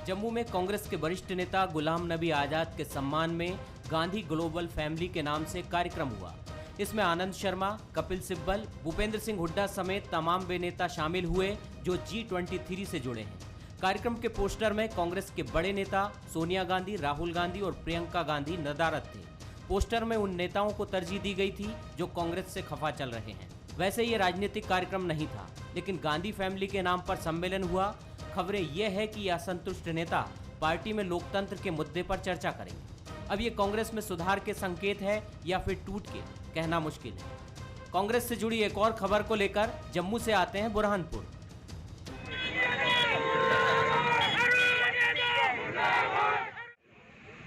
जम्मू में कांग्रेस के वरिष्ठ नेता गुलाम नबी आजाद के सम्मान में गांधी ग्लोबल फैमिली के नाम से कार्यक्रम हुआ। इसमें आनंद शर्मा, कपिल सिब्बल, भूपेंद्र सिंह हुड्डा समेत तमाम वे नेता शामिल हुए जो G23 से जुड़े हैं। कार्यक्रम के पोस्टर में कांग्रेस के बड़े नेता सोनिया गांधी, राहुल गांधी और प्रियंका गांधी नदारद थे। पोस्टर में उन नेताओं को तरजीह दी गई थी जो कांग्रेस से खफा चल रहे हैं। वैसे ये राजनीतिक कार्यक्रम नहीं था, लेकिन गांधी फैमिली के नाम पर सम्मेलन हुआ। खबरें यह है कि असंतुष्ट नेता पार्टी में लोकतंत्र के मुद्दे पर चर्चा करेंगे। अब ये कांग्रेस में सुधार के संकेत है या फिर टूट के, कहना मुश्किल है। कांग्रेस से जुड़ी एक और खबर को लेकर जम्मू से आते हैं बुरहानपुर।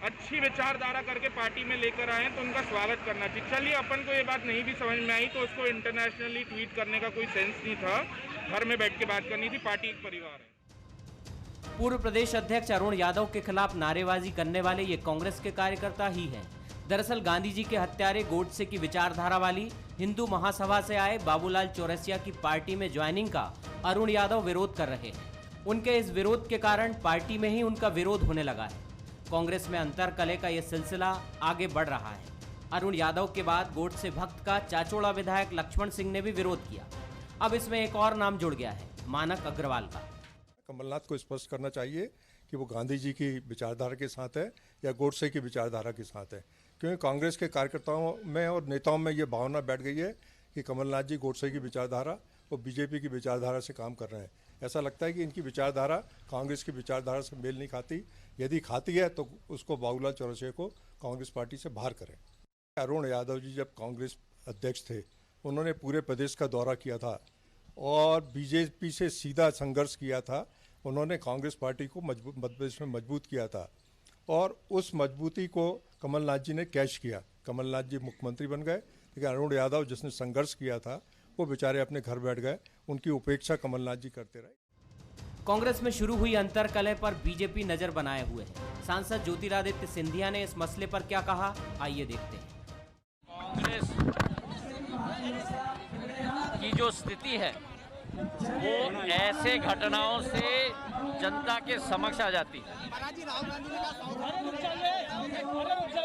अच्छी विचारधारा करके पार्टी में लेकर आए तो उनका स्वागत करना चाहिए। चलिए, अपन को ये बात नहीं भी समझ में आई तो उसको इंटरनेशनली ट्वीट करने का कोई सेंस नहीं था। घर में बैठ के बात करनी थी। पार्टी एक परिवार है। पूर्व प्रदेश अध्यक्ष अरुण यादव के खिलाफ नारेबाजी करने वाले ये कांग्रेस के कार्यकर्ता ही हैं। दरअसल गांधी जी के हत्यारे गोडसे की विचारधारा वाली हिंदू महासभा से आए बाबूलाल चौरसिया की पार्टी में ज्वाइनिंग का अरुण यादव विरोध कर रहे हैं। उनके इस विरोध के कारण पार्टी में ही उनका विरोध होने लगा है। कांग्रेस में अंतरकलह का यह सिलसिला आगे बढ़ रहा है। अरुण यादव के बाद गोडसे भक्त का चाचोड़ा विधायक लक्ष्मण सिंह ने भी विरोध किया। अब इसमें एक और नाम जुड़ गया है, मानक अग्रवाल का। कमलनाथ को स्पष्ट करना चाहिए कि वो गांधी जी की विचारधारा के साथ है या गोडसे की विचारधारा के साथ है, क्योंकि कांग्रेस के कार्यकर्ताओं में और नेताओं में ये भावना बैठ गई है कि कमलनाथ जी गोडसे की विचारधारा और बीजेपी की विचारधारा से काम कर रहे हैं। ऐसा लगता है कि इनकी विचारधारा कांग्रेस की विचारधारा से मेल नहीं खाती। यदि खाती है तो उसको बाबूलाल चौरसिया को कांग्रेस पार्टी से बाहर करें। अरुण यादव जी जब कांग्रेस अध्यक्ष थे, उन्होंने पूरे प्रदेश का दौरा किया था और बीजेपी से सीधा संघर्ष किया था। उन्होंने कांग्रेस पार्टी को मध्य प्रदेश में मजबूत किया था और उस मजबूती को कमलनाथ जी ने कैच किया। कमलनाथ जी मुख्यमंत्री बन गए, लेकिन अरुण यादव जिसने संघर्ष किया था वो बेचारे अपने घर बैठ गए। उनकी उपेक्षा कमलनाथ जी करते रहे। कांग्रेस में शुरू हुई अंतरकलह पर बीजेपी नजर बनाए हुए है। सांसद ज्योतिरादित्य सिंधिया ने इस मसले पर क्या कहा, आइए देखते हैं। कांग्रेस की जो स्थिति है वो ऐसे घटनाओं से जनता के समक्ष आ जाती है।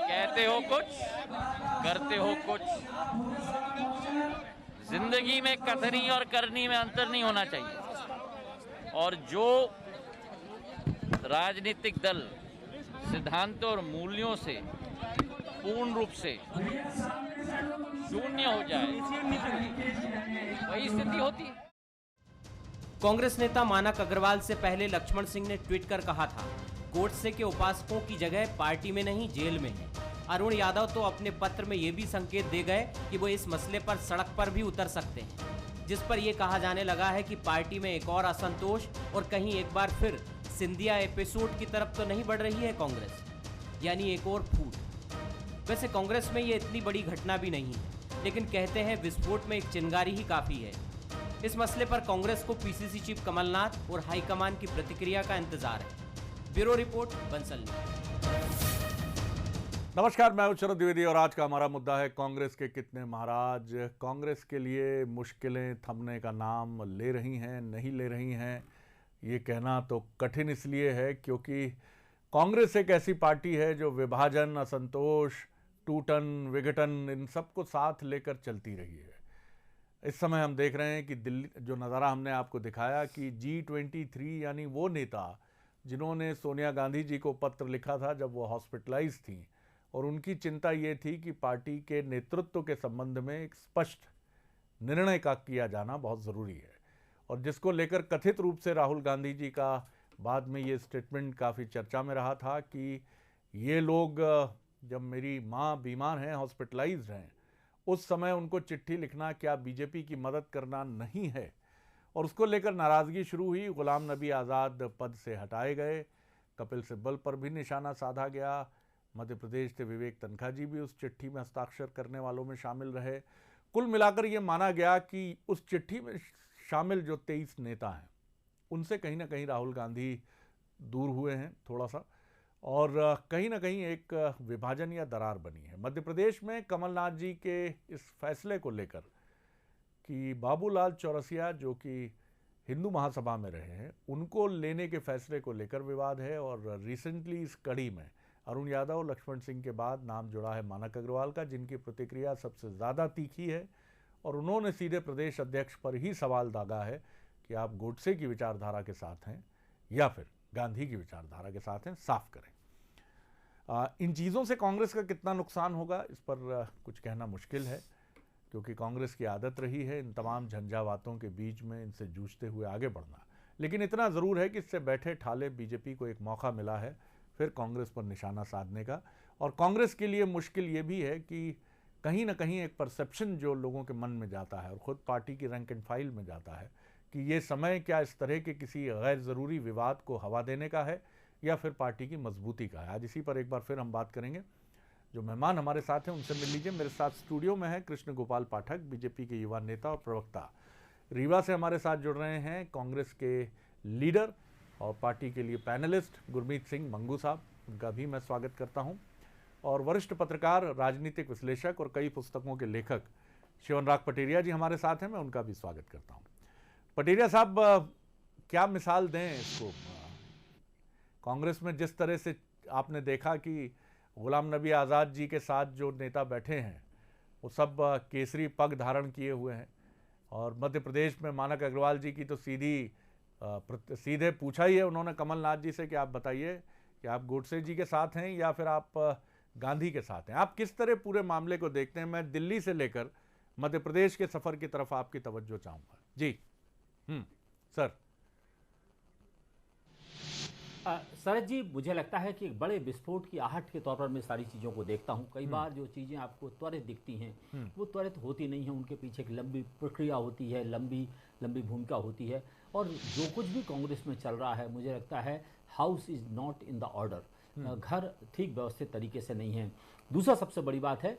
कहते हो कुछ, करते हो कुछ। जिंदगी में कथनी और करनी में अंतर नहीं होना चाहिए। और जो राजनीतिक दल सिद्धांतों और मूल्यों से पूर्ण रूप से शून्य हो जाए, वही स्थिति होती है। कांग्रेस नेता मानक अग्रवाल से पहले लक्ष्मण सिंह ने ट्वीट कर कहा था, गोडसे के उपासकों की जगह पार्टी में नहीं जेल में है। अरुण यादव तो अपने पत्र में ये भी संकेत दे गए कि वो इस मसले पर सड़क पर भी उतर सकते हैं, जिस पर यह कहा जाने लगा है कि पार्टी में एक और असंतोष और कहीं एक बार फिर सिंधिया एपिसोड की तरफ तो नहीं बढ़ रही है कांग्रेस, यानी एक और फूट। वैसे कांग्रेस में ये इतनी बड़ी घटना भी नहीं है, लेकिन कहते हैं विस्फोट में एक चिंगारी ही काफी है। इस मसले पर कांग्रेस को पीसीसी चीफ कमलनाथ और हाईकमान की प्रतिक्रिया का इंतजार है। Bureau report, Bansal news. नमस्कार, मैं हूं शरद द्विवेदी और आज का हमारा मुद्दा है कांग्रेस के कितने महाराज। कांग्रेस के लिए मुश्किलें थमने का नाम ले रही हैं, नहीं ले रही हैं, ये कहना तो कठिन इसलिए है क्योंकि कांग्रेस एक ऐसी पार्टी है जो विभाजन, असंतोष, टूटन, विघटन, इन सबको साथ लेकर चलती रही है। इस समय हम देख रहे हैं कि दिल्ली, जो नज़ारा हमने आपको दिखाया कि G23 यानी वो नेता जिन्होंने सोनिया गांधी जी को पत्र लिखा था जब वो हॉस्पिटलाइज थी, और उनकी चिंता ये थी कि पार्टी के नेतृत्व के संबंध में एक स्पष्ट निर्णय का किया जाना बहुत ज़रूरी है, और जिसको लेकर कथित रूप से राहुल गांधी जी का बाद में ये स्टेटमेंट काफ़ी चर्चा में रहा था कि ये लोग जब मेरी माँ बीमार हैं, हॉस्पिटलाइज्ड हैं, उस समय उनको चिट्ठी लिखना क्या बीजेपी की मदद करना नहीं है। और उसको लेकर नाराज़गी शुरू हुई। गुलाम नबी आज़ाद पद से हटाए गए, कपिल सिब्बल पर भी निशाना साधा गया। मध्य प्रदेश से विवेक तनखा जी भी उस चिट्ठी में हस्ताक्षर करने वालों में शामिल रहे। कुल मिलाकर ये माना गया कि उस चिट्ठी में शामिल जो 23 नेता हैं उनसे कहीं ना कहीं राहुल गांधी दूर हुए हैं थोड़ा सा, और कहीं ना कहीं एक विभाजन या दरार बनी है। मध्य प्रदेश में कमलनाथ जी के इस फैसले को लेकर कि बाबूलाल चौरसिया जो कि हिंदू महासभा में रहे हैं, उनको लेने के फैसले को लेकर विवाद है। और रिसेंटली इस कड़ी में अरुण यादव, लक्ष्मण सिंह के बाद नाम जुड़ा है मानक अग्रवाल का, जिनकी प्रतिक्रिया सबसे ज़्यादा तीखी है और उन्होंने सीधे प्रदेश अध्यक्ष पर ही सवाल दागा है कि आप गोडसे की विचारधारा के साथ हैं या फिर गांधी की विचारधारा के साथ हैं, साफ करें। इन चीज़ों से कांग्रेस का कितना नुकसान होगा, इस पर कुछ कहना मुश्किल है, क्योंकि कांग्रेस की आदत रही है इन तमाम झंझावातों के बीच में इनसे जूझते हुए आगे बढ़ना। लेकिन इतना ज़रूर है कि इससे बैठे ठाले बीजेपी को एक मौका मिला है फिर कांग्रेस पर निशाना साधने का। और कांग्रेस के लिए मुश्किल ये भी है कि कहीं ना कहीं एक परसेप्शन जो लोगों के मन में जाता है और ख़ुद पार्टी की रैंक एंड फाइल में जाता है कि ये समय क्या इस तरह के किसी गैर ज़रूरी विवाद को हवा देने का है या फिर पार्टी की मजबूती का है। आज इसी पर एक बार फिर हम बात करेंगे। जो मेहमान हमारे साथ हैं उनसे मिल लीजिए। मेरे साथ स्टूडियो में है कृष्ण गोपाल पाठक, बीजेपी के युवा नेता और प्रवक्ता। रीवा से हमारे साथ जुड़ रहे हैं कांग्रेस के लीडर और पार्टी के लिए पैनलिस्ट गुरमीत सिंह मंगू साहब, उनका भी मैं स्वागत करता हूं। और वरिष्ठ पत्रकार, राजनीतिक विश्लेषक और कई पुस्तकों के लेखक शिवनराग पटेरिया जी हमारे साथ हैं, मैं उनका भी स्वागत करता हूं। पटेरिया साहब, क्या मिसाल दें इसको? कांग्रेस में जिस तरह से आपने देखा कि गुलाम नबी आज़ाद जी के साथ जो नेता बैठे हैं वो सब केसरी पग धारण किए हुए हैं, और मध्य प्रदेश में मानक अग्रवाल जी की तो सीधे पूछा ही है उन्होंने कमलनाथ जी से कि आप बताइए कि आप गोडसे जी के साथ हैं या फिर आप गांधी के साथ हैं। आप किस तरह पूरे मामले को देखते हैं? मैं दिल्ली से लेकर मध्य प्रदेश के सफ़र की तरफ आपकी तवज्जो चाहूँगा। जी सर। शरद जी, मुझे लगता है कि एक बड़े विस्फोट की आहट के तौर पर मैं सारी चीज़ों को देखता हूँ। कई बार जो चीज़ें आपको त्वरित दिखती हैं वो त्वरित होती नहीं हैं, उनके पीछे एक लंबी प्रक्रिया होती है, लंबी भूमिका होती है। और जो कुछ भी कांग्रेस में चल रहा है, मुझे लगता है house is not in the order, घर ठीक व्यवस्थित तरीके से नहीं है। दूसरा सबसे बड़ी बात है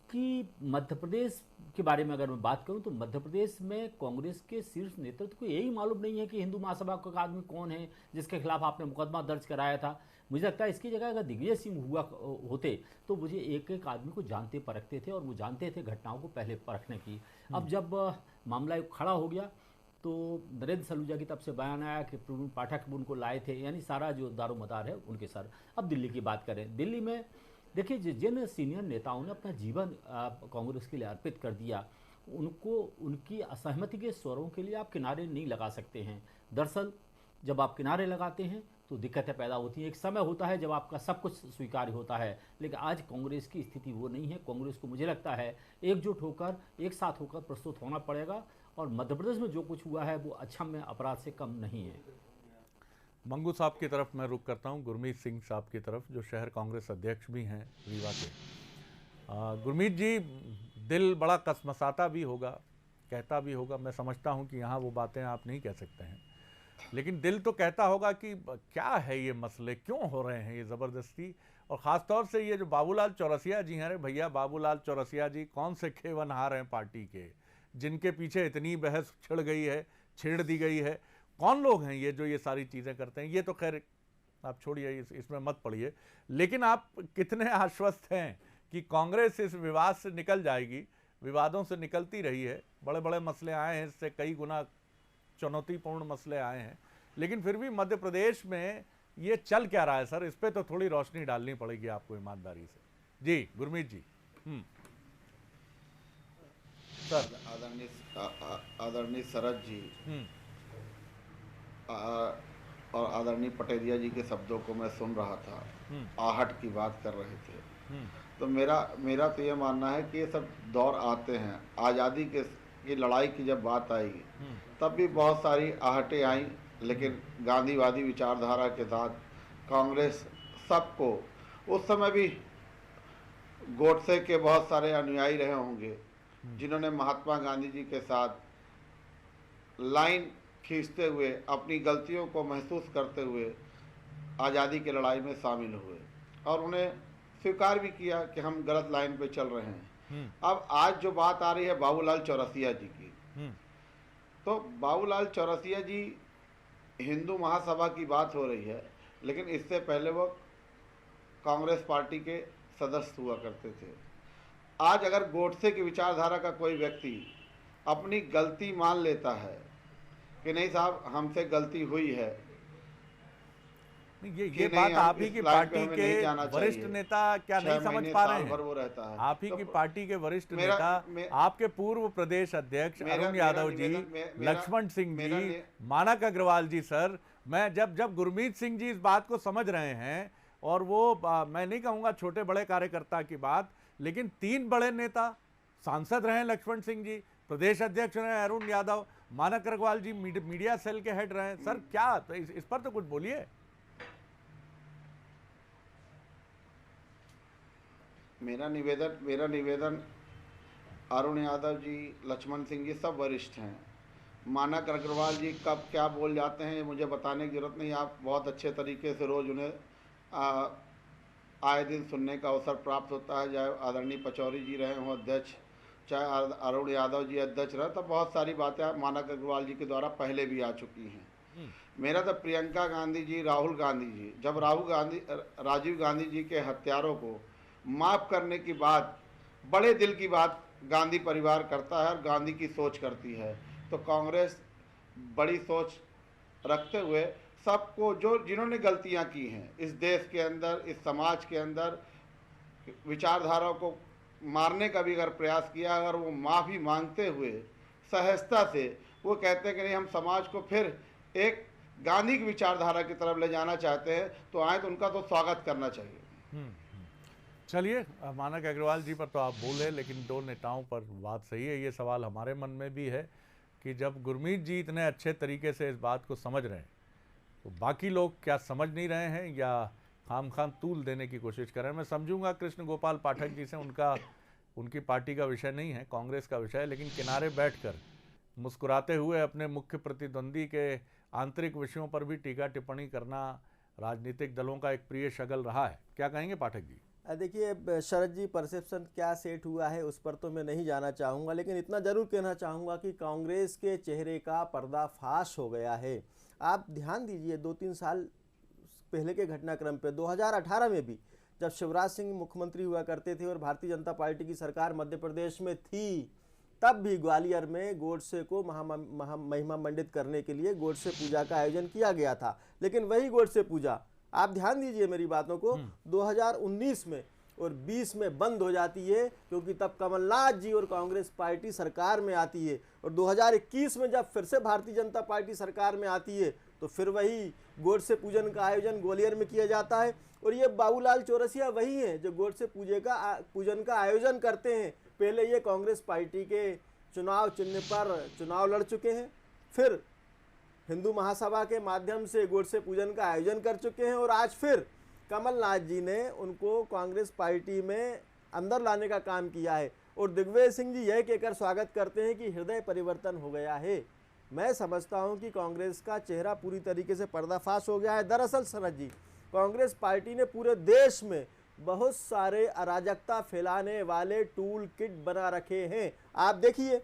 कि मध्य प्रदेश के बारे में अगर मैं बात करूं तो मध्य प्रदेश में कांग्रेस के शीर्ष नेतृत्व को यही मालूम नहीं है कि हिंदू महासभा का आदमी कौन है जिसके खिलाफ आपने मुकदमा दर्ज कराया था। मुझे लगता है इसकी जगह अगर दिग्विजय सिंह हुआ होते तो मुझे एक एक आदमी को जानते परखते थे और वो जानते थे घटनाओं को पहले परखने की। अब जब मामला खड़ा हो गया तो नरेंद्र सलूजा की तरफ से बयान आया कि प्रवीण पाठक उनको लाए थे, यानी सारा जो दारोमदार है उनके सर। अब दिल्ली की बात करें, दिल्ली में देखिए जिन सीनियर नेताओं ने अपना जीवन कांग्रेस के लिए अर्पित कर दिया, उनको उनकी असहमति के स्वरों के लिए आप किनारे नहीं लगा सकते हैं। दरअसल जब आप किनारे लगाते हैं तो दिक्कतें पैदा होती हैं। एक समय होता है जब आपका सब कुछ स्वीकार्य होता है, लेकिन आज कांग्रेस की स्थिति वो नहीं है। कांग्रेस को मुझे लगता है एकजुट होकर, एक साथ होकर प्रस्तुत होना पड़ेगा, और मध्य प्रदेश में जो कुछ हुआ है वो अक्षम्य अपराध से कम नहीं है। मंगू साहब की तरफ मैं रुख करता हूं, गुरमीत सिंह साहब की तरफ, जो शहर कांग्रेस अध्यक्ष भी हैं रीवा के। गुरमीत जी, दिल बड़ा कसमसाता भी होगा, कहता भी होगा, मैं समझता हूं कि यहाँ वो बातें आप नहीं कह सकते हैं, लेकिन दिल तो कहता होगा कि क्या है ये मसले, क्यों हो रहे हैं ये ज़बरदस्ती। और ख़ास तौर से ये जो बाबूलाल चौरसिया जी हैं, अरे भैया बाबूलाल चौरसिया जी कौन से खेवनहार हैं पार्टी के, जिनके पीछे इतनी बहस छेड़ दी गई है। कौन लोग हैं ये जो ये सारी चीज़ें करते हैं? ये तो खैर आप छोड़िए, इसमें मत पड़िए, लेकिन आप कितने आश्वस्त हैं कि कांग्रेस इस विवाद से निकल जाएगी? विवादों से निकलती रही है, बड़े बड़े मसले आए हैं, इससे कई गुना चुनौतीपूर्ण मसले आए हैं, लेकिन फिर भी मध्य प्रदेश में ये चल क्या रहा है सर? इस पर तो थोड़ी रोशनी डालनी पड़ेगी आपको ईमानदारी से। जी गुरमीत जी। सर, आदरणीय शरद जी और आदरणीय पटेरिया जी के शब्दों को मैं सुन रहा था, आहट की बात कर रहे थे, तो मेरा तो ये मानना है कि ये सब दौर आते हैं। आज़ादी की लड़ाई की जब बात आएगी तब भी बहुत सारी आहटें आई, लेकिन गांधीवादी विचारधारा के साथ कांग्रेस सबको, उस समय भी गोडसे के बहुत सारे अनुयायी रहे होंगे जिन्होंने महात्मा गांधी जी के साथ लाइन खींचते हुए, अपनी गलतियों को महसूस करते हुए आज़ादी की लड़ाई में शामिल हुए और उन्हें स्वीकार भी किया कि हम गलत लाइन पे चल रहे हैं। अब आज जो बात आ रही है बाबूलाल चौरसिया जी की, तो बाबूलाल चौरसिया जी, हिंदू महासभा की बात हो रही है, लेकिन इससे पहले वो कांग्रेस पार्टी के सदस्य हुआ करते थे। आज अगर गोडसे की विचारधारा का कोई व्यक्ति अपनी गलती मान लेता है कि नहीं साहब हमसे गलती हुई है। ये बात आप ही की पार्टी के वरिष्ठ नेता क्या नहीं समझ पा रहे हैं? वो रहता है आप ही की पार्टी के वरिष्ठ नेता, आपके पूर्व प्रदेश अध्यक्ष अरुण यादव जी, लक्ष्मण सिंह जी, मानक अग्रवाल जी, सर मैं जब गुरमीत सिंह जी इस बात को समझ रहे हैं, और वो मैं नहीं कहूंगा छोटे बड़े कार्यकर्ता की बात, लेकिन 3 बड़े नेता, सांसद रहे लक्ष्मण सिंह जी, प्रदेश अध्यक्ष रहे अरुण यादव, मानक अग्रवाल जी मीडिया सेल के हेड रहे, सर क्या तो इस पर तो कुछ बोलिए। मेरा निवेदन अरुण यादव जी, लक्ष्मण सिंह जी सब वरिष्ठ हैं। मानक अग्रवाल जी कब क्या बोल जाते हैं ये मुझे बताने की जरूरत नहीं, आप बहुत अच्छे तरीके से रोज़ उन्हें आए दिन सुनने का अवसर प्राप्त होता है। चाहे आदरणीय पचौरी जी रहे हों अध्यक्ष, चाहे अरुण यादव जी अध्यक्ष रहे, तो बहुत सारी बातें मानक अग्रवाल जी के द्वारा पहले भी आ चुकी हैं। मेरा तो प्रियंका गांधी जी, राहुल गांधी जी, जब राजीव गांधी जी के हत्यारों को माफ़ करने की बात, बड़े दिल की बात गांधी परिवार करता है और गांधी की सोच करती है, तो कांग्रेस बड़ी सोच रखते हुए सबको जिन्होंने गलतियां की हैं इस देश के अंदर, इस समाज के अंदर, विचारधारा को मारने का भी अगर प्रयास किया, अगर वो माफ़ी मांगते हुए सहजता से वो कहते हैं कि नहीं हम समाज को फिर एक गांधी की विचारधारा की तरफ ले जाना चाहते हैं, तो आए तो उनका तो स्वागत करना चाहिए। चलिए, मानक अग्रवाल जी पर तो आप बोले, लेकिन 2 नेताओं पर बात सही है। ये सवाल हमारे मन में भी है कि जब गुरमीत जी इतने अच्छे तरीके से इस बात को समझ रहे हैं, तो बाकी लोग क्या समझ नहीं रहे हैं या खामखान तूल देने की कोशिश कर रहे हैं? मैं समझूंगा कृष्ण गोपाल पाठक जी से उनकी पार्टी का विषय नहीं है, कांग्रेस का विषय है, लेकिन किनारे बैठकर मुस्कुराते हुए अपने मुख्य प्रतिद्वंदी के आंतरिक विषयों पर भी टीका टिप्पणी करना राजनीतिक दलों का एक प्रिय शगल रहा है। क्या कहेंगे पाठक जी? देखिए शरद जी, परसेप्शन क्या सेट हुआ है उस पर तो मैं नहीं जाना चाहूँगा, लेकिन इतना ज़रूर कहना चाहूँगा कि कांग्रेस के चेहरे का पर्दाफाश हो गया है। आप ध्यान दीजिए 2-3 साल पहले के घटनाक्रम पे, 2018 में भी जब शिवराज सिंह मुख्यमंत्री हुआ करते थे और भारतीय जनता पार्टी की सरकार मध्य प्रदेश में थी, तब भी ग्वालियर में गोडसे को महिमा मंडित करने के लिए गोडसे पूजा का आयोजन किया गया था। लेकिन वही गोडसे पूजा, आप ध्यान दीजिए मेरी बातों को, 2019 में और 20 में बंद हो जाती है, क्योंकि तब कमलनाथ जी और कांग्रेस पार्टी सरकार में आती है, और 2021 में जब फिर से भारतीय जनता पार्टी सरकार में आती है, तो फिर वही गोडसे पूजन का आयोजन ग्वालियर में किया जाता है। और ये बाबूलाल चौरसिया वही हैं जो गोडसे पूजन का आयोजन करते हैं। पहले ये कांग्रेस पार्टी के चुनाव चिन्ह पर चुनाव लड़ चुके हैं, फिर हिंदू महासभा के माध्यम से गोडसे पूजन का आयोजन कर चुके हैं, और आज फिर कमलनाथ जी ने उनको कांग्रेस पार्टी में अंदर लाने का काम किया है। और दिग्विजय सिंह जी यह कहकर स्वागत करते हैं कि हृदय परिवर्तन हो गया है। मैं समझता हूं कि कांग्रेस का चेहरा पूरी तरीके से पर्दाफाश हो गया है। दरअसल शरद जी, कांग्रेस पार्टी ने पूरे देश में बहुत सारे अराजकता फैलाने वाले टूल किट बना रखे हैं। आप देखिए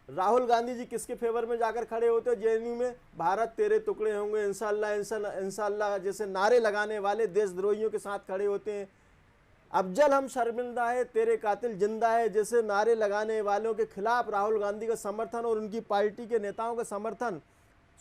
राहुल गांधी जी किसके फेवर में जाकर खड़े होते हैं जेएनयू में, भारत तेरे टुकड़े होंगे इंशाल्लाह इंशाल्लाह जैसे नारे लगाने वाले देशद्रोहियों के साथ खड़े होते हैं। अफजल हम शर्मिंदा है तेरे कातिल जिंदा है जैसे नारे लगाने वालों के खिलाफ राहुल गांधी का समर्थन और उनकी पार्टी के नेताओं का समर्थन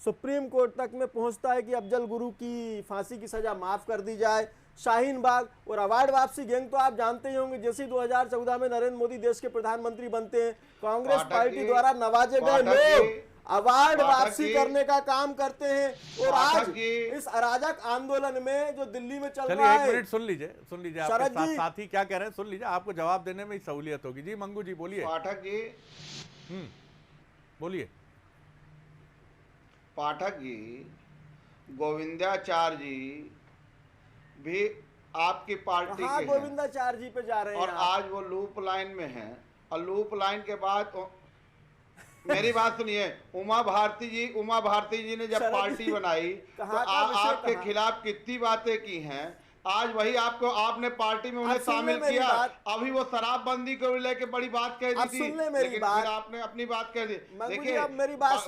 सुप्रीम कोर्ट तक में पहुंचता है कि अफजल गुरु की फांसी की सजा माफ कर दी जाए। शाहीन बाग और अवार्ड वापसी गैंग तो आप जानते ही होंगे, जैसे 2014 में नरेंद्र मोदी देश के प्रधानमंत्री बनते हैं, कांग्रेस पार्टी द्वारा नवाजे गए लोग अवार्ड वापसी करने का काम करते हैं। और आज इस अराजक आंदोलन में जो दिल्ली में चल रहा है, एक मिनट सुन लीजिए आपके साथी क्या कह रहे हैं, सुन लीजिए, आपको जवाब देने में सहूलियत होगी। जी मंगू जी बोलिए। पाठक जी बोलिए। पाठक जी, गोविंदाचार्य जी भी आपकी पार्टी के गोविंदाचार्य जी पे जा रहे हैं और आज वो लूप लाइन में हैं, और लूप लाइन के बाद मेरी बात सुनिए, उमा भारती जी ने जब पार्टी बनाई तो आपके खिलाफ कितनी बातें की हैं। आज वही आपने पार्टी में उन्हें शामिल किया, अभी वो शराबबंदी को लेके बड़ी बात कह दी थी, लेकिन फिर आपने अपनी बात कह दी। देखिए मेरी बात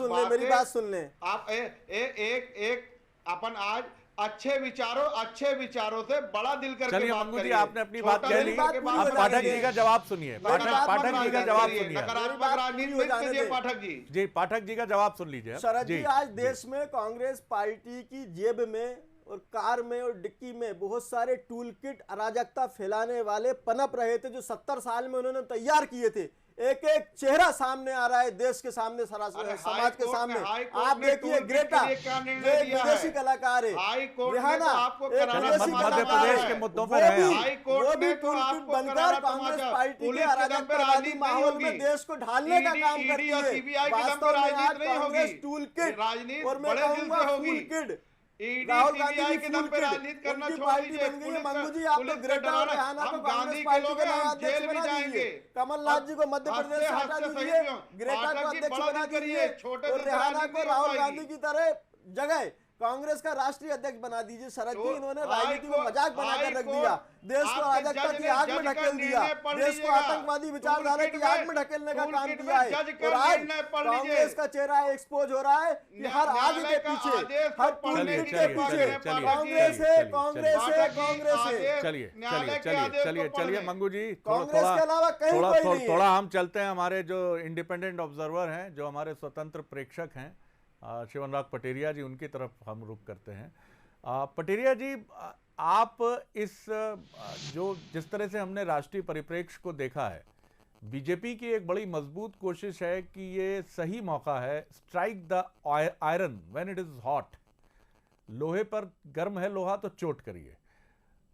सुन ले, आप एक अपन आज अच्छे विचारों से बड़ा दिल करके चलिए बात मंगू जी, करिए। आपने अपनी बात कह ली। छोटा दिल करके बात अब पाठक करिए। जी का जवाब सुनिए। पाठक जी का जवाब सुनिए। नकारात्मक राजनीति मत कीजिए पाठक जी। जी, पाठक जी का जवाब सुन लीजिए। शरद जी, आज देश में कांग्रेस पार्टी की जेब में और कार में और डिक्की में बहुत सारे टूल किट अराजकता फैलाने वाले पनप रहे थे, जो 70 साल में उन्होंने तैयार किए थे। एक एक चेहरा सामने आ रहा है देश के सामने, समाज के सामने। आप देखिए ग्रेटा, जो एक विदेशी कलाकार है, रिहाना, मध्य प्रदेश के मुद्दों पर है। वो भी टूल किट बनकर कांग्रेस पार्टी के अराजकतावादी माहौल में देश को ढालने का काम करती है। वास्तव में आज कांग्रेस टूल किट, और मैं कहूंगा फूल किट, राहुल गांधी की फूल किट, उनकी पार्टी बन गई है। मंगू जी, आप तो ग्रेटा और रिहाना को कांग्रेस पार्टी के नए अध्यक्ष बना दीजिए। कमलनाथ जी को मध्य प्रदेश से हटा दीजिए, ग्रेटा को अध्यक्ष बना दीजिए और रिहाना को राहुल गांधी की तरह जगह कांग्रेस का राष्ट्रीय अध्यक्ष बना दीजिए। शरद जी, इन्होंने राजनीति को मजाक बनाकर रख दिया, देश को अराजकता की आग में ढकेल दिया, देश को आतंकवादी विचारधारा की आग में ढकेलने का काम किया है। और आज कांग्रेस का चेहरा एक्सपोज हो रहा है कि हर आग के पीछे, हर टूलकिट के पीछे कांग्रेस है, कांग्रेस है, कांग्रेस है। चलिए मंगू जी, कांग्रेस के अलावा कहीं कोई नहीं है। थोड़ा हम चलते हैं, हमारे जो इंडिपेंडेंट ऑब्जर्वर हैं, जो हमारे स्वतंत्र प्रेक्षक हैं, शिवनराग पटेरिया जी, उनकी तरफ हम रुख करते हैं। पटेरिया जी, आप इस जिस तरह से हमने राष्ट्रीय परिप्रेक्ष्य को देखा है, बीजेपी की एक बड़ी मजबूत कोशिश है कि ये सही मौका है, strike the iron when it is hot. लोहे पर गर्म है लोहा तो चोट करिए।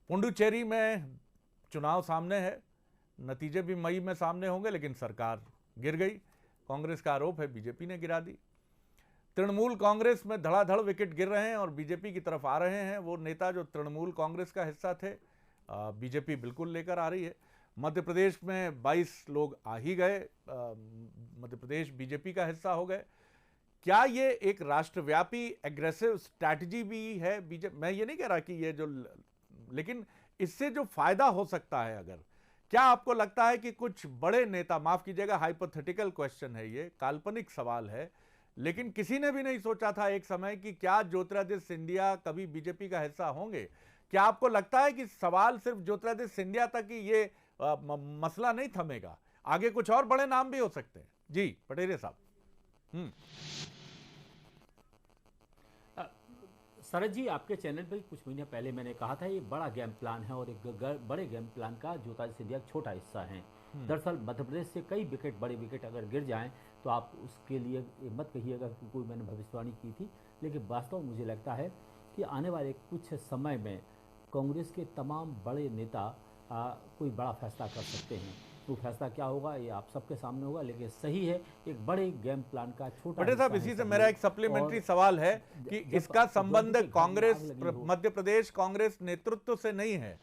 पुडुचेरी में चुनाव सामने है, नतीजे भी मई में सामने होंगे, लेकिन सरकार गिर गई। कांग्रेस का आरोप है बीजेपी ने गिरा दी। तृणमूल कांग्रेस में धड़ाधड़ विकेट गिर रहे हैं और बीजेपी की तरफ आ रहे हैं वो नेता जो तृणमूल कांग्रेस का हिस्सा थे, बीजेपी बिल्कुल लेकर आ रही है। मध्य प्रदेश में 22 लोग आ ही गए, मध्य प्रदेश बीजेपी का हिस्सा हो गए। क्या ये एक राष्ट्रव्यापी एग्रेसिव स्ट्रैटेजी भी है बीजेपी? मैं ये नहीं कह रहा कि ये जो, लेकिन इससे जो फायदा हो सकता है, अगर क्या आपको लगता है कि कुछ बड़े नेता, माफ कीजिएगा हाइपोथेटिकल क्वेश्चन है ये, काल्पनिक सवाल है, लेकिन किसी ने भी नहीं सोचा था एक समय कि क्या ज्योतिरादित्य सिंधिया कभी बीजेपी का हिस्सा होंगे? क्या आपको लगता है कि सवाल सिर्फ ज्योतिरादित्य सिंधिया तक ही ये मसला नहीं थमेगा, आगे कुछ और बड़े नाम भी हो सकते हैं? जी पटेरिया साहब। शरद जी, आपके चैनल पर कुछ महीने पहले मैंने कहा था ये बड़ा गेम प्लान है और एक बड़े गेम प्लान का ज्योतिरादित्य सिंधिया एक छोटा हिस्सा है। दरअसल मध्य प्रदेश से कई विकेट, बड़े विकेट अगर गिर जाएं तो आप उसके लिए मत कहिएगा कि कोई मैंने भविष्यवाणी की थी, लेकिन वास्तव में मुझे लगता है कि आने वाले कुछ समय में कांग्रेस के तमाम बड़े नेता कोई बड़ा फैसला कर सकते हैं। तो फैसला क्या होगा ये आप सबके सामने होगा, लेकिन सही है एक बड़े गेम प्लान का छोटा। पटेल साहब, इसी से मेरा एक सप्लीमेंट्री सवाल है कि इसका संबंध कांग्रेस, मध्य प्रदेश कांग्रेस नेतृत्व से नहीं है।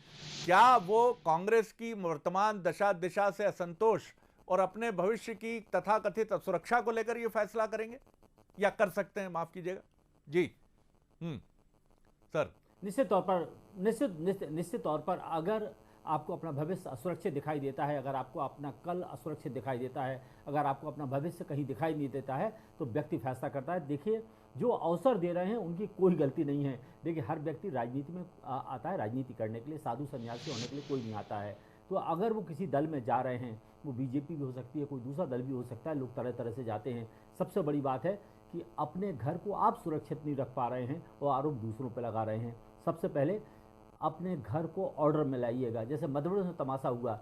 क्या वो कांग्रेस की वर्तमान दशा दिशा से असंतोष और अपने भविष्य की तथाकथित सुरक्षा को लेकर ये फैसला करेंगे या कर सकते हैं? माफ कीजिएगा जी। सर, निश्चित तौर पर अगर आपको अपना भविष्य असुरक्षित दिखाई देता है, अगर आपको अपना कल असुरक्षित दिखाई देता है, अगर आपको अपना भविष्य कहीं दिखाई नहीं देता है, तो व्यक्ति फैसला करता है। देखिए, जो अवसर दे रहे हैं उनकी कोई गलती नहीं है। देखिए, हर व्यक्ति राजनीति में आता है राजनीति करने के लिए, साधु सन्यासी होने के लिए कोई नहीं आता है। तो अगर वो किसी दल में जा रहे हैं, वो बीजेपी भी हो सकती है, कोई दूसरा दल भी हो सकता है, लोग तरह तरह से जाते हैं। सबसे बड़ी बात है कि अपने घर को आप सुरक्षित नहीं रख पा रहे हैं और आरोप दूसरों पर लगा रहे हैं। सबसे पहले अपने घर को ऑर्डर में लाइएगा। जैसे मध्य प्रदेश में तमाशा हुआ,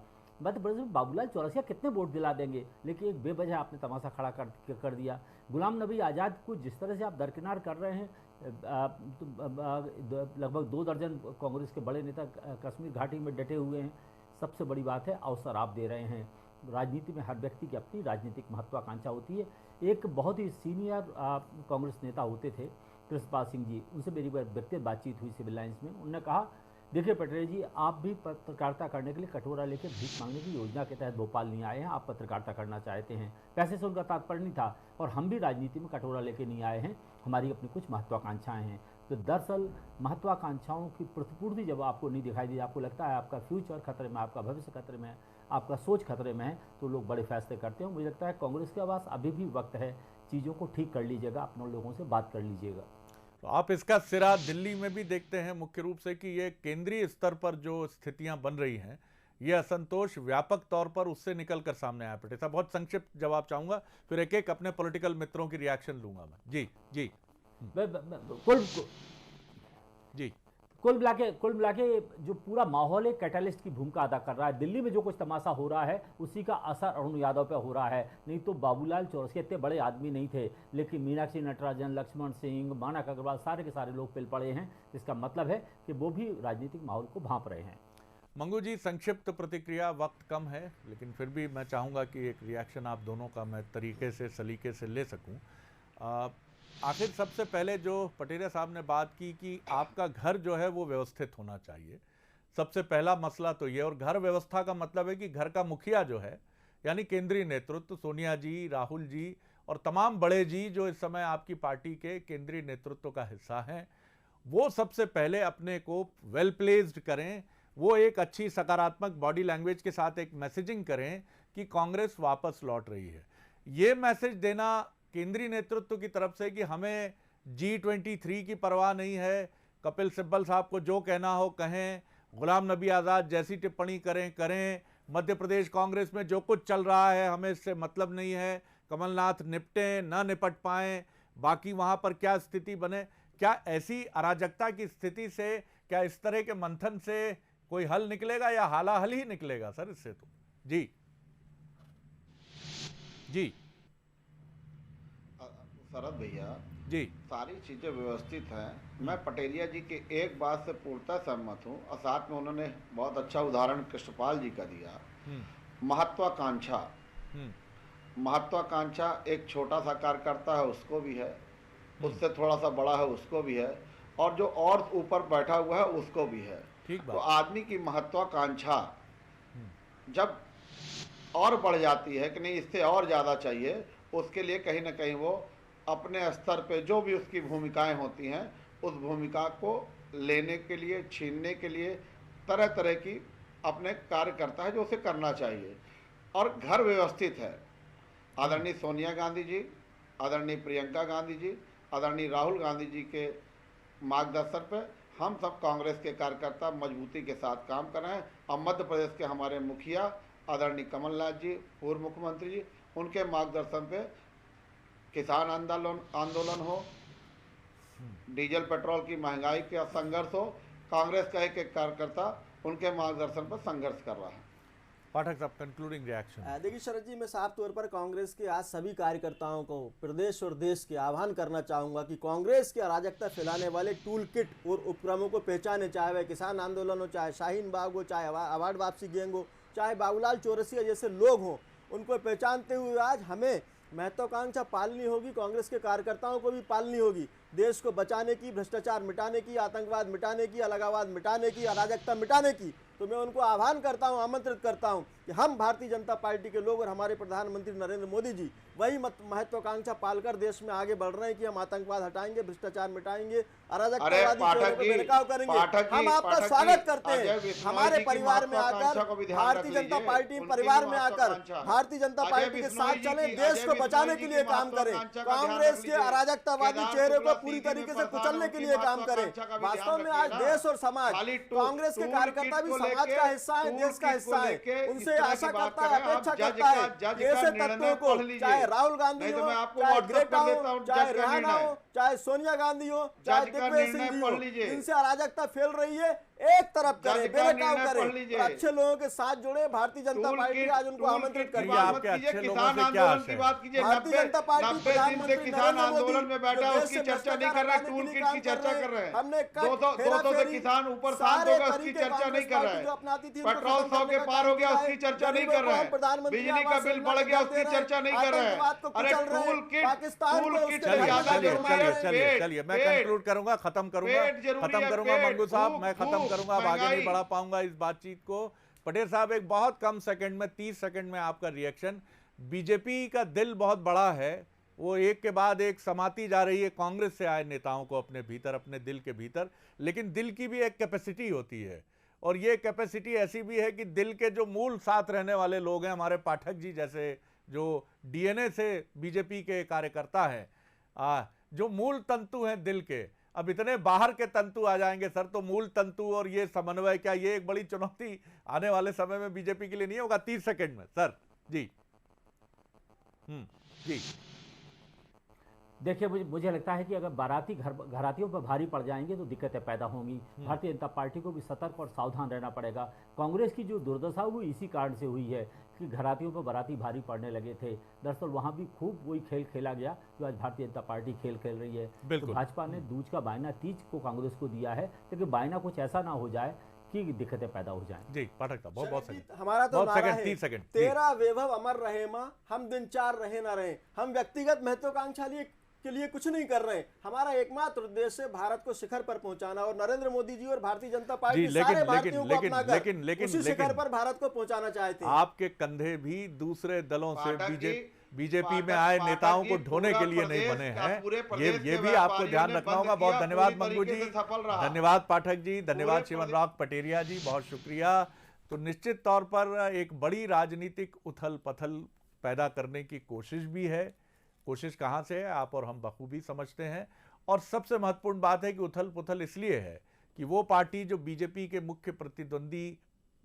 मध्य प्रदेश में बाबूलाल चौरसिया कितने वोट दिला देंगे, लेकिन एक बेवजह आपने तमाशा खड़ा कर दिया। गुलाम नबी आज़ाद को जिस तरह से आप दरकिनार कर रहे हैं, लगभग 2 दर्जन कांग्रेस के बड़े नेता कश्मीर घाटी में डटे हुए हैं। सबसे बड़ी बात है अवसर आप दे रहे हैं। राजनीति में हर व्यक्ति की अपनी राजनीतिक महत्वाकांक्षा होती है। एक बहुत ही सीनियर कांग्रेस नेता होते थे कृष्णपाल सिंह जी, उनसे मेरी व्यक्तिगत बातचीत हुई सिविल लाइन्स में। उन्होंने कहा, देखिए पटेल जी, आप भी पत्रकारिता करने के लिए कटोरा लेकर भीख मांगने की योजना के तहत भोपाल नहीं आए हैं, आप पत्रकारिता करना चाहते हैं। पैसे से उनका तात्पर्य नहीं था, और हम भी राजनीति में कटोरा लेकर नहीं आए हैं, हमारी अपनी कुछ महत्वाकांक्षाएं हैं। तो दरअसल महत्वाकांक्षाओं की प्रतिपूर्ति जब आपको नहीं दिखाई दी, आपको लगता है आपका फ्यूचर खतरे में, आपका भविष्य खतरे में है, आपका सोच खतरे में है, तो लोग बड़े फैसले करते हैं। मुझे लगता है कांग्रेस के पास अभी भी वक्त है, चीज़ों को ठीक कर लीजिएगा, अपने लोगों से बात कर लीजिएगा। तो आप इसका सिरा दिल्ली में भी देखते हैं मुख्य रूप से कि ये केंद्रीय स्तर पर जो स्थितियां बन रही हैं, ये असंतोष व्यापक तौर पर उससे निकलकर सामने आया। पटेल साहब, बहुत संक्षिप्त जवाब चाहूंगा, फिर एक एक अपने पॉलिटिकल मित्रों की रिएक्शन लूंगा मैं। जी जी जी कुल मिला के जो पूरा माहौल है कैटलिस्ट की भूमिका अदा कर रहा है। दिल्ली में जो कुछ तमाशा हो रहा है उसी का असर अरुण यादव पे हो रहा है। नहीं तो बाबूलाल चौरसिया इतने बड़े आदमी नहीं थे, लेकिन मीनाक्षी नटराजन, लक्ष्मण सिंह, मानक अग्रवाल सारे के सारे लोग पिल पड़े हैं। इसका मतलब है कि वो भी राजनीतिक माहौल को भांप रहे हैं। मंगू जी, संक्षिप्त प्रतिक्रिया, वक्त कम है, लेकिन फिर भी मैं चाहूँगा कि एक रिएक्शन आप दोनों का मैं तरीके से सलीके से ले सकूँ। आखिर सबसे पहले जो पटेरिया साहब ने बात की कि आपका घर जो है वो व्यवस्थित होना चाहिए, सबसे पहला मसला तो ये। और घर व्यवस्था का मतलब है कि घर का मुखिया जो है, यानी केंद्रीय नेतृत्व, सोनिया जी, राहुल जी और तमाम बड़े जी जो इस समय आपकी पार्टी के केंद्रीय नेतृत्व का हिस्सा हैं, वो सबसे पहले अपने को वेल प्लेस्ड करें। वो एक अच्छी सकारात्मक बॉडी लैंग्वेज के साथ एक मैसेजिंग करें कि कांग्रेस वापस लौट रही है। ये मैसेज देना केंद्रीय नेतृत्व की तरफ से कि हमें G23 की परवाह नहीं है, कपिल सिब्बल साहब को जो कहना हो कहें, गुलाम नबी आज़ाद जैसी टिप्पणी करें, मध्य प्रदेश कांग्रेस में जो कुछ चल रहा है हमें इससे मतलब नहीं है, कमलनाथ निपटें ना निपट पाएं, बाकी वहाँ पर क्या स्थिति बने। क्या ऐसी अराजकता की स्थिति से, क्या इस तरह के मंथन से कोई हल निकलेगा या हालाहल ही निकलेगा सर इससे? तो जी जी शरद भैया जी, सारी चीज़ें व्यवस्थित हैं। मैं पटेरिया जी की एक बात से पूर्णतः सहमत हूँ और साथ में उन्होंने बहुत अच्छा उदाहरण कृष्णपाल जी का दिया। महत्वाकांक्षा एक छोटा सा कार्यकर्ता है उसको भी है, उससे थोड़ा सा बड़ा है उसको भी है, और जो और ऊपर बैठा हुआ है उसको भी है। तो आदमी की महत्वाकांक्षा जब और बढ़ जाती है कि नहीं इससे और ज़्यादा चाहिए, उसके लिए कहीं ना कहीं वो अपने स्तर पे जो भी उसकी भूमिकाएं होती हैं उस भूमिका को लेने के लिए, छीनने के लिए तरह तरह की अपने कार्य करता है जो उसे करना चाहिए। और घर व्यवस्थित है। आदरणीय सोनिया गांधी जी, आदरणीय प्रियंका गांधी जी, आदरणीय राहुल गांधी जी के मार्गदर्शन पे हम सब कांग्रेस के कार्यकर्ता मजबूती के साथ काम कर रहे हैं। और मध्य प्रदेश के हमारे मुखिया आदरणीय कमलनाथ जी, पूर्व मुख्यमंत्री जी, उनके मार्गदर्शन पे किसान आंदोलन हो, डीजल पेट्रोल की महंगाई का संघर्ष हो, कांग्रेस का एक एक कार्यकर्ता उनके मार्गदर्शन पर संघर्ष कर रहा है। पाठक साहब, कंक्लूडिंग रिएक्शन। देखिए शरद जी, मैं साफ तौर पर कांग्रेस के आज सभी कार्यकर्ताओं को प्रदेश और देश के आह्वान करना चाहूँगा कि कांग्रेस की अराजकता फैलाने वाले टूल किट और उपक्रमों को पहचाने, चाहे वह किसान आंदोलन हो, चाहे शाहीन बाग हो, चाहे अवार्ड वापसी गैंग हो, चाहे बाबूलाल चौरसिया जैसे लोग हों, उनको पहचानते हुए आज हमें महत्वाकांक्षा पालनी होगी, कांग्रेस के कार्यकर्ताओं को भी पालनी होगी। देश को बचाने की, भ्रष्टाचार मिटाने की, आतंकवाद मिटाने की, अलगाववाद मिटाने की, अराजकता मिटाने की। तो मैं उनको आह्वान करता हूं, आमंत्रित करता हूं कि हम भारतीय जनता पार्टी के लोग और हमारे प्रधानमंत्री नरेंद्र मोदी जी वही महत्वाकांक्षा पालकर देश में आगे बढ़ रहे हैं कि हम आतंकवाद हटाएंगे, भ्रष्टाचार मिटाएंगे, अराजकतावादी भेदभाव करेंगे। हम आपका स्वागत करते हैं हमारे परिवार में आकर, भारतीय जनता पार्टी परिवार में आकर भारतीय जनता पार्टी के साथ चले, देश को बचाने के लिए काम करें, कांग्रेस के अराजकतावादी चेहरे को पूरी तरीके से कुचलने के लिए काम करें। वास्तव में आज देश और समाज, कांग्रेस के कार्यकर्ता भी समाज का हिस्सा है, देश का हिस्सा है। उनसे आशा करता है, अपेक्षा करता है ऐसे तत्वों को, चाहे राहुल गांधी हो, चाहे ग्रेटा हो, चाहे रेहाना हो, चाहे सोनिया गांधी हो, चाहे दिग्विजय सिंह जी हो, इनसे अराजकता फैल रही है, एक तरफ करें, बेनकाब करें, अच्छे लोगों के साथ जुड़े। भारतीय जनता पार्टी आज उनको आमंत्रित करती है। किसान आंदोलन की बात कीजिए, भारतीय जनता पार्टी 90 दिन से किसान आंदोलन में बैठा है, उसकी चर्चा नहीं कर रहा है, टूल किट की चर्चा कर रहे हैं। हमने 200 से किसान ऊपर 7 होगा, उसकी चर्चा नहीं कर रहा है। पेट्रोल 100 के पार हो गया, उसकी चर्चा नहीं कर रहा है। बिजली का बिल बढ़ गया, उसकी चर्चा नहीं कर रहा है। अरे टूल किट चलिए मैं कंक्लूड करूंगा, खत्म करूंगा मंगू साहब, मैं खत्म करूंगा, अब आगे नहीं बढ़ा पाऊंगा इस बातचीत को। पटेल साहब, एक बहुत कम सेकंड में, 30 सेकंड में आपका रिएक्शन। बीजेपी का दिल बहुत बड़ा है, वो एक के बाद एक समाती जा रही है कांग्रेस से आए नेताओं को अपने भीतर, अपने दिल के भीतर, लेकिन दिल की भी एक कैपेसिटी होती है, और ये कैपेसिटी ऐसी भी है कि दिल के जो मूल साथ रहने वाले लोग हैं, हमारे पाठक जी जैसे जो डीएनए से बीजेपी के कार्यकर्ता हैं, जो मूल तंतु हैं दिल के, अब इतने बाहर के तंतु आ जाएंगे सर, तो मूल तंतु और ये समन्वय, क्या ये एक बड़ी चुनौती आने वाले समय में बीजेपी के लिए नहीं होगा? 30 सेकंड में सर जी। जी देखिए, मुझे लगता है कि अगर बाराती घरातियों पर भारी पड़ जाएंगे तो दिक्कतें पैदा होंगी। भारतीय जनता पार्टी को भी सतर्क और सावधान रहना पड़ेगा। कांग्रेस की जो दुर्दशा वो इसी कारण से हुई है कि घरातियों पर बाराती भारी पड़ने लगे थे। दरअसल वहाँ भी खूब वही खेल खेला गया जो आज भारतीय जनता पार्टी खेल खेल रही है। तो भाजपा ने दूज का बायना तीज को कांग्रेस को दिया है, लेकिन बायना कुछ ऐसा ना हो जाए कि दिक्कतें पैदा हो जाएं। जी पाठक साहब, बहुत सेकंड, हमारा तो नारा है 30 सेकंड, तेरा वैभव अमर रहे मां, हम दिन चार रहे ना रहे। हम व्यक्तिगत महत्वाकांक्षा के लिए कुछ नहीं कर रहे हैं। हमारा एकमात्र उद्देश्य भारत को शिखर पर पहुंचाना और नरेंद्र मोदी जी और भारतीय जनता पार्टी सारे भारतीयों को अपनाकर उसी शिखर पर भारत को पहुंचाना चाहते हैं। आपके कंधे भी दूसरे दलों से बीजेपी में आए नेताओं को ढोने के लिए नहीं बने हैं। ये भी आपको ध्यान रखना होगा। बहुत धन्यवाद मंगू जी, धन्यवाद पाठक जी, धन्यवाद शिवनराव पटेरिया जी, बहुत शुक्रिया। तो निश्चित तौर पर एक बड़ी राजनीतिक उथल पथल पैदा करने की कोशिश भी है। कोशिश कहां से है आप और हम बखूबी समझते हैं। और सबसे महत्वपूर्ण बात है कि उथल पुथल इसलिए है कि वो पार्टी जो बीजेपी के मुख्य प्रतिद्वंदी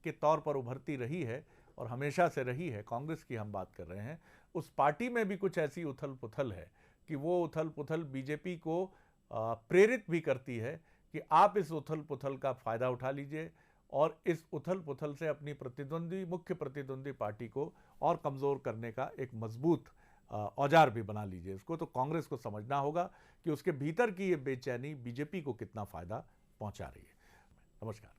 के तौर पर उभरती रही है और हमेशा से रही है, कांग्रेस की हम बात कर रहे हैं, उस पार्टी में भी कुछ ऐसी उथल पुथल है कि वो उथल पुथल बीजेपी को प्रेरित भी करती है कि आप इस उथल पुथल का फायदा उठा लीजिए और इस उथल पुथल से अपनी मुख्य प्रतिद्वंदी पार्टी को और कमजोर करने का एक मजबूत औजार भी बना लीजिए। इसको तो कांग्रेस को समझना होगा कि उसके भीतर की ये बेचैनी बीजेपी को कितना फायदा पहुंचा रही है। नमस्कार।